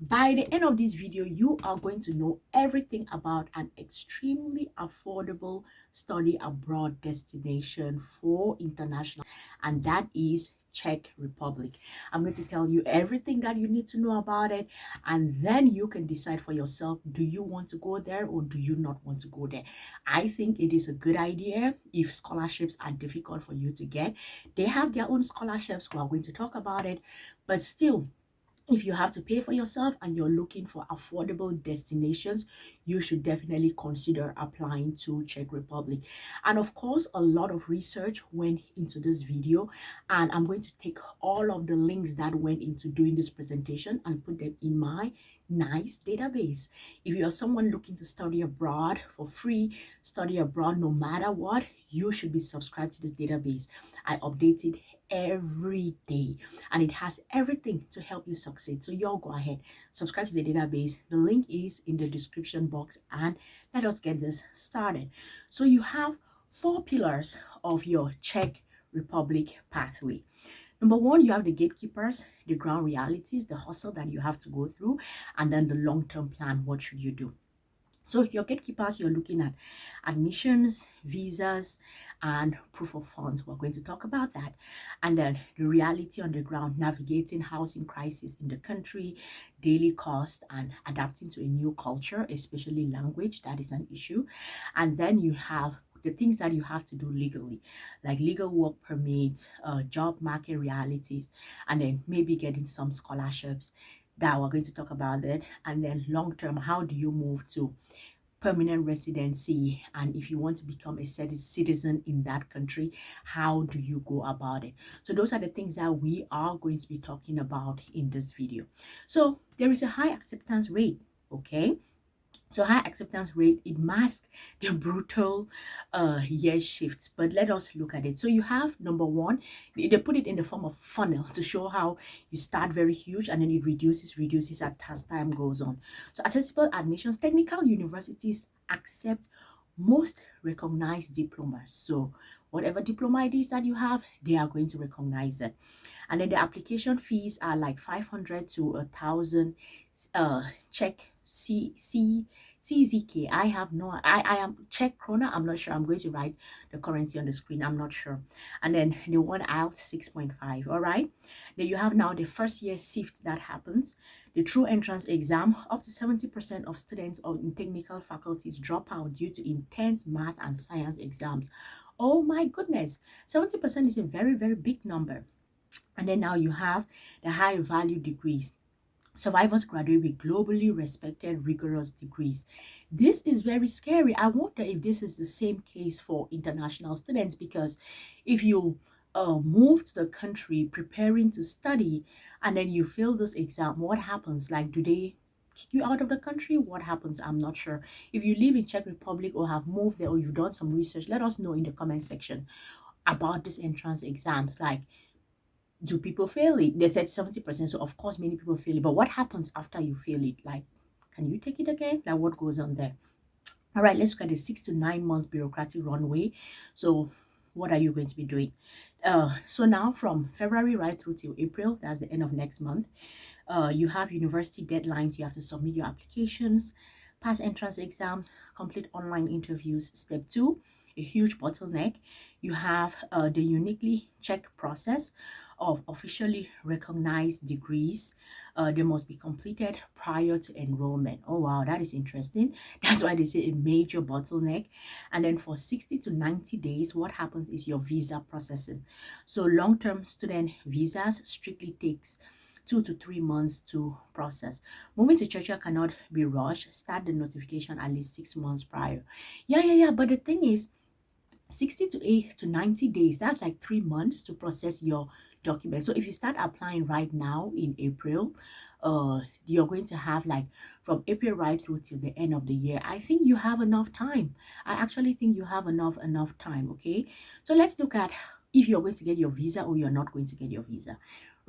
By the end of this video, you are going to know everything about an extremely affordable study abroad destination for international, and that is Czech Republic. I'm going to tell you everything that you need to know about it, and then you can decide for yourself, do you want to go there or do you not want to go there? I think it is a good idea if scholarships are difficult for you to get. They have their own scholarships. We are going to talk about it, but still, if you have to pay for yourself and you're looking for affordable destinations, you should definitely consider applying to Czech Republic. And of course, a lot of research went into this video, and I'm going to take all of the links that went into doing this presentation and put them in my nice database. If you're someone looking to study abroad for free, study abroad no matter what, you should be subscribed to this database. I update it every day and it has everything to help you succeed. So y'all go ahead, subscribe to the database. The link is in the description box, and let us get this started. So you have 4 pillars of your Czech Republic pathway. Number 1, you have the gatekeepers, the ground realities, the hustle that you have to go through, and then the long-term plan. What should you do? So your gatekeepers, you're looking at admissions, visas, and proof of funds. We're going to talk about that. And then the reality on the ground, navigating housing crisis in the country, daily cost, and adapting to a new culture, especially language. That is an issue. And then you have the things that you have to do legally, like legal work permits, job market realities, and then maybe getting some scholarships that we're going to talk about that. And then long term, how do you move to permanent residency? And if you want to become a citizen in that country, how do you go about it? So those are the things that we are going to be talking about in this video. So there is a high acceptance rate, okay? So high acceptance rate, it masks the brutal year shifts, but let us look at it. So you have number 1, they put it in the form of funnel to show how you start very huge and then it reduces as time goes on. So accessible admissions, technical universities accept most recognized diplomas. So whatever diploma it is that you have, they are going to recognize it. And then the application fees are like 500 to 1,000 Czech CZK. I am Czech krona. I'm not sure. I'm going to write the currency on the screen. I'm not sure. And then the one IELTS 6.5. All right. Then you have now the first year sift that happens. The true entrance exam, up to 70% of students in technical faculties drop out due to intense math and science exams. Oh my goodness. 70% is a very, very big number. And then now you have the high value degrees. Survivors graduate with globally respected rigorous degrees. This is very scary. I wonder if this is the same case for international students, because if you move to the country preparing to study and then you fail this exam, what happens? Like, do they kick you out of the country? What happens? I'm not sure. If you live in Czech Republic or have moved there or you've done some research, let us know in the comment section about this entrance exams. Like, do people fail it? They said 70%, so of course many people fail it, but what happens after you fail it? Like, can you take it again? Like, what goes on there? All right, let's look at the 6 to 9 month bureaucratic runway. So what are you going to be doing? So now from February right through till April, that's the end of next month, you have university deadlines. You have to submit your applications, pass entrance exams, complete online interviews. Step 2, a huge bottleneck, you have the uniquely Czech process of officially recognized degrees. They must be completed prior to enrollment. Oh wow, that is interesting. That's why they say a major bottleneck. And then for 60 to 90 days, what happens is your visa processing. So long-term student visas strictly takes 2 to 3 months to process. Moving to Czechia cannot be rushed. Start the notification at least 6 months prior. Yeah. But the thing is, 60 to 8 to 90 days, that's like 3 months to process your document. So if you start applying right now in April, you're going to have like from April right through till the end of the year. I think you have enough time. I actually think you have enough time. Okay, so let's look at if you're going to get your visa or you're not going to get your visa.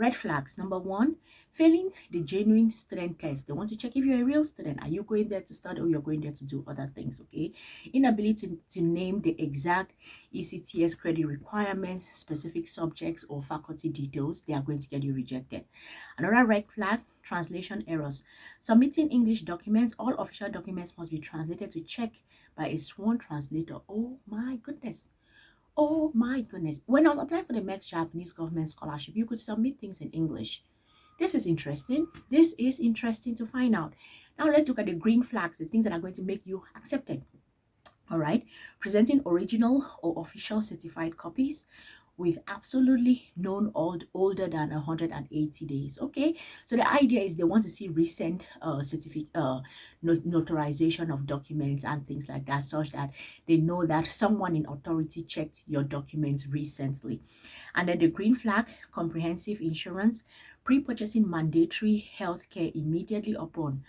Red flags. Number one, failing the genuine student test. They want to check if you're a real student. Are you going there to study or you're going there to do other things? Okay. Inability to name the exact ECTS credit requirements, specific subjects or faculty details. They are going to get you rejected. Another red flag, translation errors. Submitting English documents. All official documents must be translated to Czech by a sworn translator. Oh my goodness. Oh my goodness. When I was applying for the MEX Japanese government scholarship, you could submit things in English. This is interesting. This is interesting to find out. Now let's look at the green flags, the things that are going to make you accepted. All right. Presenting original or official certified copies with absolutely known older than 180 days. Okay, so the idea is they want to see recent notarization of documents and things like that, such that they know that someone in authority checked your documents recently. And then the green flag, comprehensive insurance, pre-purchasing mandatory healthcare immediately upon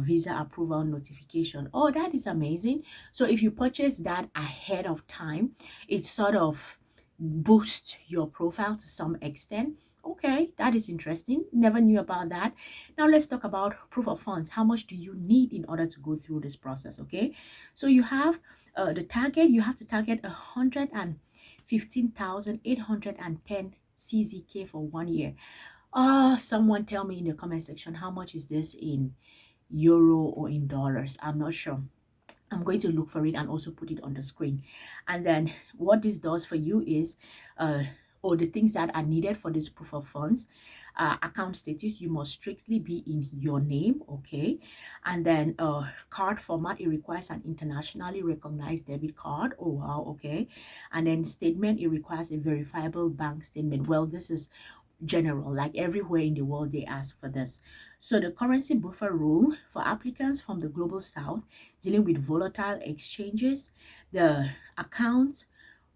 visa approval notification. Oh, that is amazing. So if you purchase that ahead of time, it sort of boost your profile to some extent. Okay, that is interesting. Never knew about that. Now let's talk about proof of funds. How much do you need in order to go through this process? Okay, so you have the target. You have to target 115,810 CZK for 1 year. Someone tell me in the comment section, how much is this in euro or in dollars? I'm not sure. I'm going to look for it and also put it on the screen. And then what this does for you is or the things that are needed for this proof of funds. Account status, you must strictly be in your name. Okay. And then card format, it requires an internationally recognized debit card. Oh wow. Okay. And then statement, it requires a verifiable bank statement. Well, this is general, like everywhere in the world they ask for this. So the currency buffer rule for applicants from the global south dealing with volatile exchanges, the account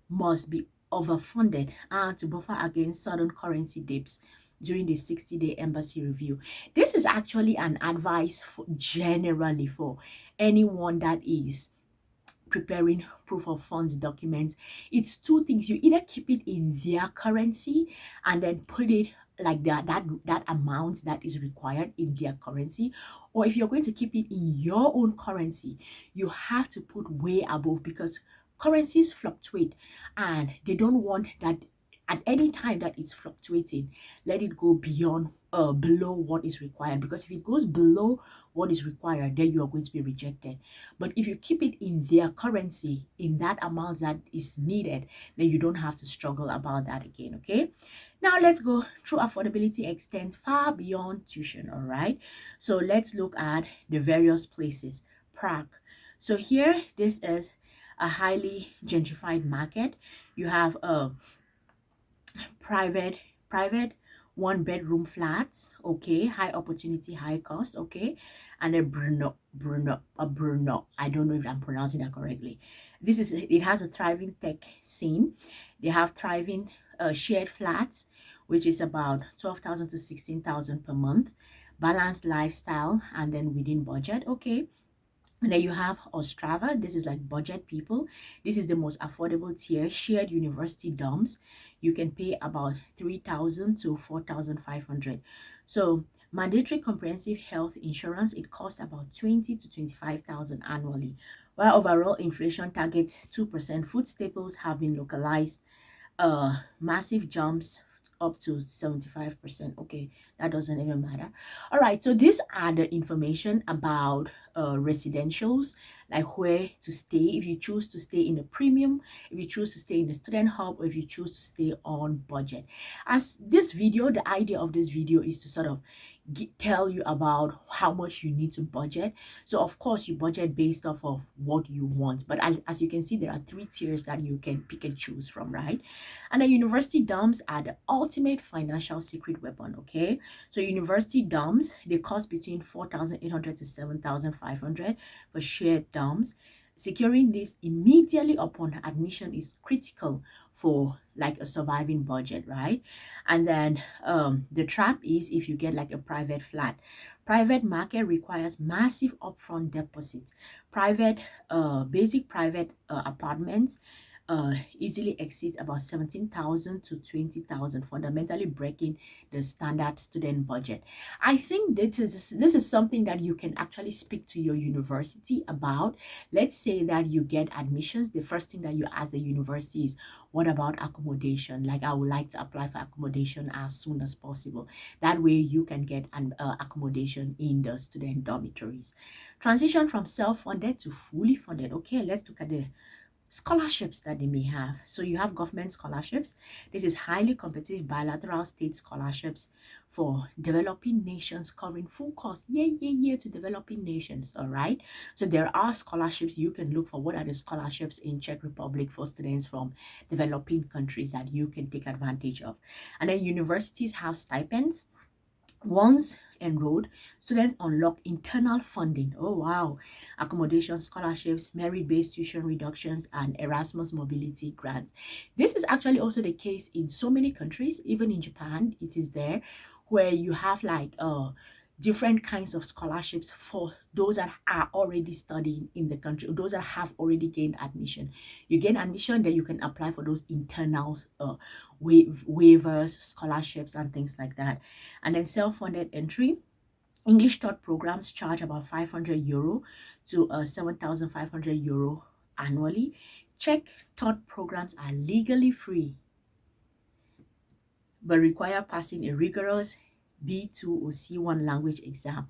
must be overfunded and to buffer against sudden currency dips during the 60-day embassy review. This is actually an advice for generally for anyone that is preparing proof of funds documents. It's two things. You either keep it in their currency and then put it like that amount that is required in their currency, or if you're going to keep it in your own currency, you have to put way above, because currencies fluctuate and they don't want that at any time that it's fluctuating, let it go beyond below what is required, because if it goes below what is required, then you are going to be rejected. But if you keep it in their currency, in that amount that is needed, then you don't have to struggle about that again. Okay, now let's go through affordability extends far beyond tuition. All right, so let's look at the various places. Prague. So here, this is a highly gentrified market. You have a private 1-bedroom flats. Okay, high opportunity, high cost. Okay, and a Brno. I don't know if I'm pronouncing that correctly. It has a thriving tech scene. They have thriving shared flats, which is about 12,000 to 16,000 per month. Balanced lifestyle and then within budget. Okay. And then you have Ostrava. This is like budget people. This is the most affordable tier. Shared university dorms. You can pay about 3,000 to 4,500. So mandatory comprehensive health insurance, it costs about 20 to 25,000 annually. While overall inflation targets 2%, food staples have been localized. Massive jumps up to 75%. Okay, that doesn't even matter. All right, so these are the information about residentials, like where to stay if you choose to stay in a premium, if you choose to stay in the student hub, or if you choose to stay on budget. As this video, the idea of this video is to sort of tell you about how much you need to budget. So of course you budget based off of what you want, but as you can see, there are 3 tiers that you can pick and choose from, right? And the university dorms are the ultimate financial secret weapon. Okay, so university dorms, they cost between 4,800 to 7,500 for shared dorms. Securing this immediately upon admission is critical for like a surviving budget, right? And then the trap is if you get like a private flat. Private market requires massive upfront deposits. Basic private apartments easily exceeds about 17,000 to 20,000, fundamentally breaking the standard student budget. I think this is something that you can actually speak to your university about. Let's say that you get admissions. The first thing that you ask the university is, what about accommodation? Like, I would like to apply for accommodation as soon as possible. That way you can get an accommodation in the student dormitories. Transition from self-funded to fully funded. Okay, let's look at the scholarships that they may have. So you have government scholarships. This is highly competitive bilateral state scholarships for developing nations, covering full cost to developing nations. All right, so there are scholarships. You can look for what are the scholarships in Czech Republic for students from developing countries that you can take advantage of. And then universities have stipends. Once enrolled, students unlock internal funding. Oh wow, accommodation scholarships, merit-based tuition reductions, and Erasmus mobility grants. This is actually also the case in so many countries. Even in Japan, it is there, where you have like different kinds of scholarships for those that are already studying in the country, those that have already gained admission. You gain admission, then you can apply for those internal waivers, scholarships, and things like that. And then self-funded entry. English taught programs charge about 500 euro to 7,500 euro annually. Czech-taught programs are legally free, but require passing a rigorous B2 or C1 language exam.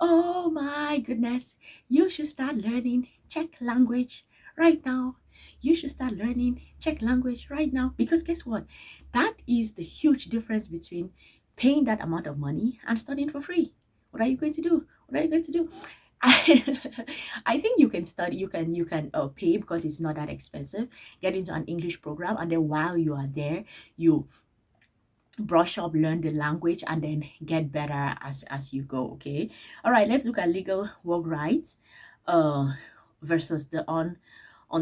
Oh my goodness, you should start learning Czech language right now. You should start learning Czech language right now, because guess what? That is the huge difference between paying that amount of money and studying for free. What are you going to do? What are you going to do? I think you can study, you can pay, because it's not that expensive, get into an English program, and then while you are there, you brush up, learn the language, and then get better as you go. Okay, all right, let's look at legal work rights versus the on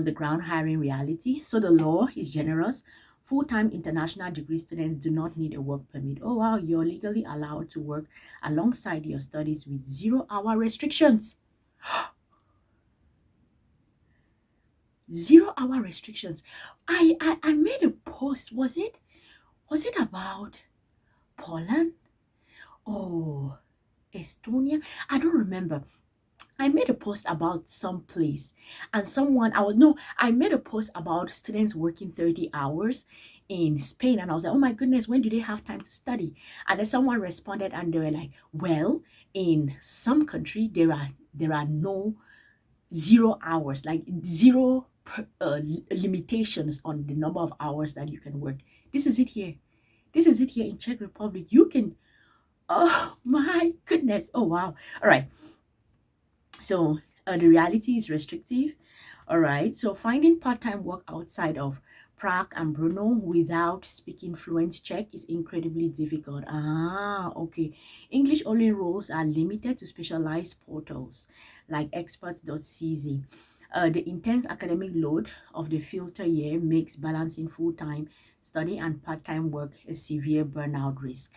the ground hiring reality. So the law is generous. Full-time international degree students do not need a work permit. Oh wow, you're legally allowed to work alongside your studies with 0-hour restrictions. 0-hour restrictions. I made a post. Was it about Poland or Estonia? I don't remember. I made a post about some place, and I made a post about students working 30 hours in Spain, and I was like, oh my goodness, when do they have time to study? And then someone responded, and they were like, well, in some country there are no 0 hours, like zero limitations on the number of hours that you can work. This is it here. This is it here in Czech Republic. You can, oh my goodness. Oh wow. All right. So the reality is restrictive. All right. So finding part-time work outside of Prague and Brno without speaking fluent Czech is incredibly difficult. Okay. English only roles are limited to specialized portals like experts.cz. The intense academic load of the filter year makes balancing full-time study and part-time work a severe burnout risk.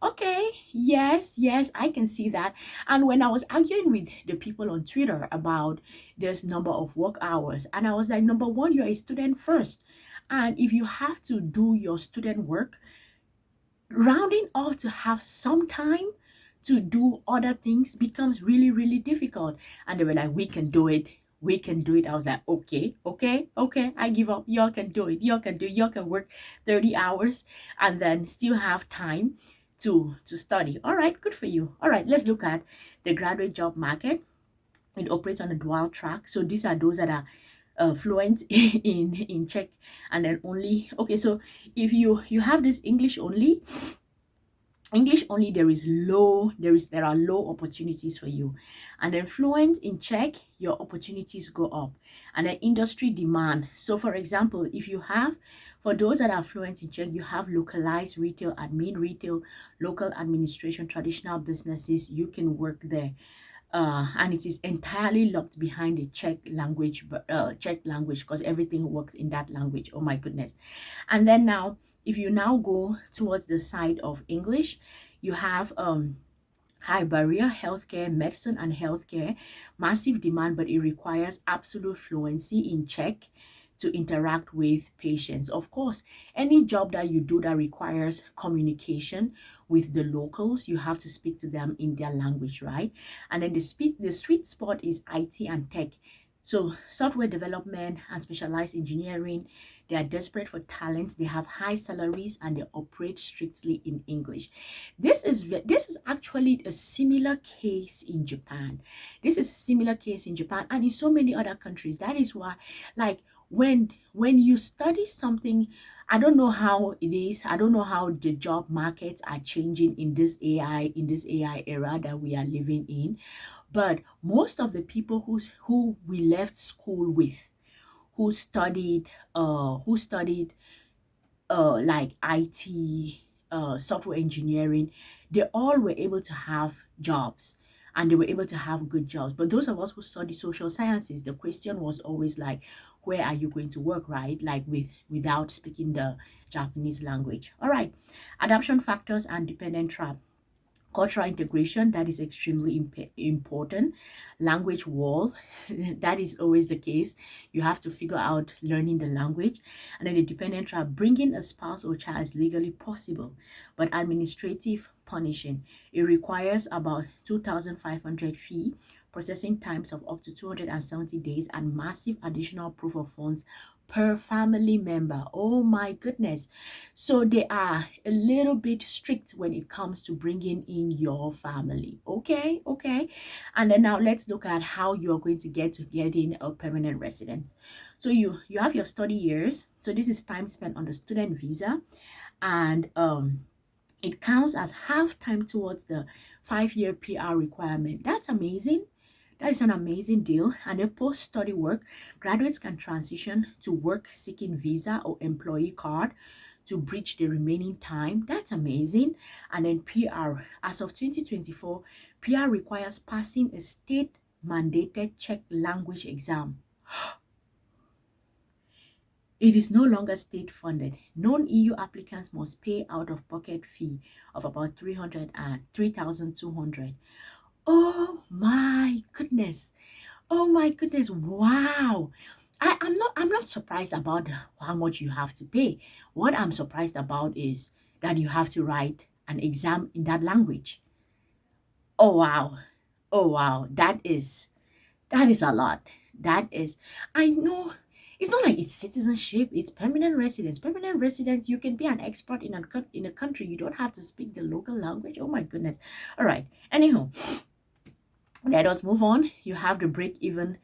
Okay, yes, I can see that. And when I was arguing with the people on Twitter about this number of work hours, and I was like, number one, you're a student first. And if you have to do your student work, rounding off to have some time to do other things becomes really, really difficult. And they were like, we can do it. We can do it. I was like, okay, I give up. Y'all can do it. Y'all can work 30 hours and then still have time to study. All right, good for you. All right, let's look at the graduate job market. It operates on a dual track. So these are those that are fluent in Czech, and then only, okay, so if you have this English only, there are low opportunities for you. And then fluent in Czech, your opportunities go up. And then industry demand. So for example, if you have, for those that are fluent in Czech, you have localized retail admin, retail, local administration, traditional businesses, you can work there. And it is entirely locked behind the Czech language because everything works in that language. Oh my goodness. And then now, if you now go towards the side of English, you have high barrier, healthcare, medicine and healthcare, massive demand, but it requires absolute fluency in Czech to interact with patients. Of course, any job that you do that requires communication with the locals, you have to speak to them in their language, right? And then the sweet spot is IT and tech. So software development and specialized engineering, they are desperate for talent. They have high salaries and they operate strictly in English. This is actually a similar case in Japan. This is a similar case in Japan and in so many other countries. That is why, like, when you study something, I don't know how it is. I don't know how the job markets are changing in this AI era that we are living in. But most of the people who we left school with, who studied like IT, software engineering, they all were able to have jobs and they were able to have good jobs. But those of us who study social sciences, the question was always like, where are you going to work, right? Like without speaking the Japanese language. All right, adoption factors and dependent trap. Cultural integration, that is extremely important. Language wall, that is always the case. You have to figure out learning the language. And then the dependent trap, bringing a spouse or child is legally possible, but administrative punishing. It requires about 2,500 fee, processing times of up to 270 days, and massive additional proof of funds per family member. Oh my goodness. So they are a little bit strict when it comes to bringing in your family. Okay. And then now let's look at how you're going to get in a permanent residence. So you have your study years. So this is time spent on the student visa, and it counts as half time towards the 5-year PR requirement. That's amazing. That is an amazing deal. And the post-study work, graduates can transition to work-seeking visa or employee card to bridge the remaining time. That's amazing. And then PR, as of 2024, PR requires passing a state-mandated Czech language exam. It is no longer state-funded. Non-EU applicants must pay out-of-pocket fee of about 3,200. Oh my goodness. Oh my goodness. Wow. I'm not surprised about how much you have to pay. What I'm surprised about is that you have to write an exam in that language. Oh wow. Oh wow. That is a lot. That is, I know it's not like it's citizenship, it's permanent residence. Permanent residence, you can be an expert in a country. You don't have to speak the local language. Oh my goodness. All right. Anyhow, let us move on. You have the break-even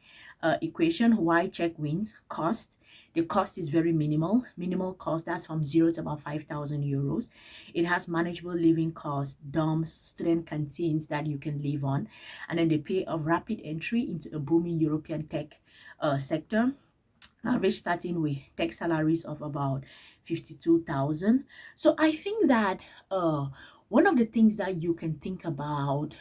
equation. Why Czech wins? Cost. The cost is very minimal. Minimal cost, that's from 0 to about 5,000 euros. It has manageable living costs, dorms, student canteens that you can live on. And then the pay of rapid entry into a booming European tech sector. Average starting with tech salaries of about 52,000. So I think that one of the things that you can think about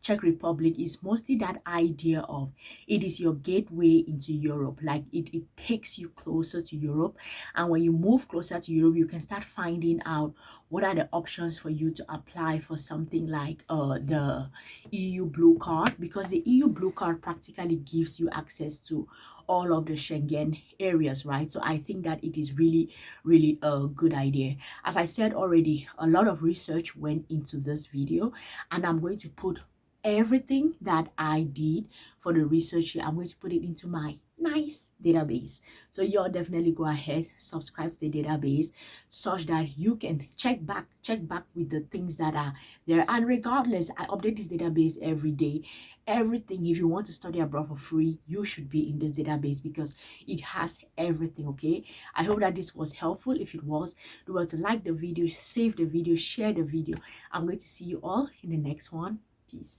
Czech Republic is mostly that idea of it is your gateway into Europe. Like it takes you closer to Europe, and when you move closer to Europe, you can start finding out what are the options for you to apply for something like the EU Blue Card, because the EU Blue Card practically gives you access to all of the Schengen areas, right? So I think that it is really a good idea. As I said already, a lot of research went into this video, and I'm going to put everything that I did for the research here. I'm going to put it into my nice database. So you'll definitely go ahead, subscribe to the database such that you can check back with the things that are there. And regardless, I update this database every day. Everything, if you want to study abroad for free, you should be in this database because it has everything. Okay, I hope that this was helpful. If it was, do well to like the video, save the video, share the video. I'm going to see you all in the next one. Peace.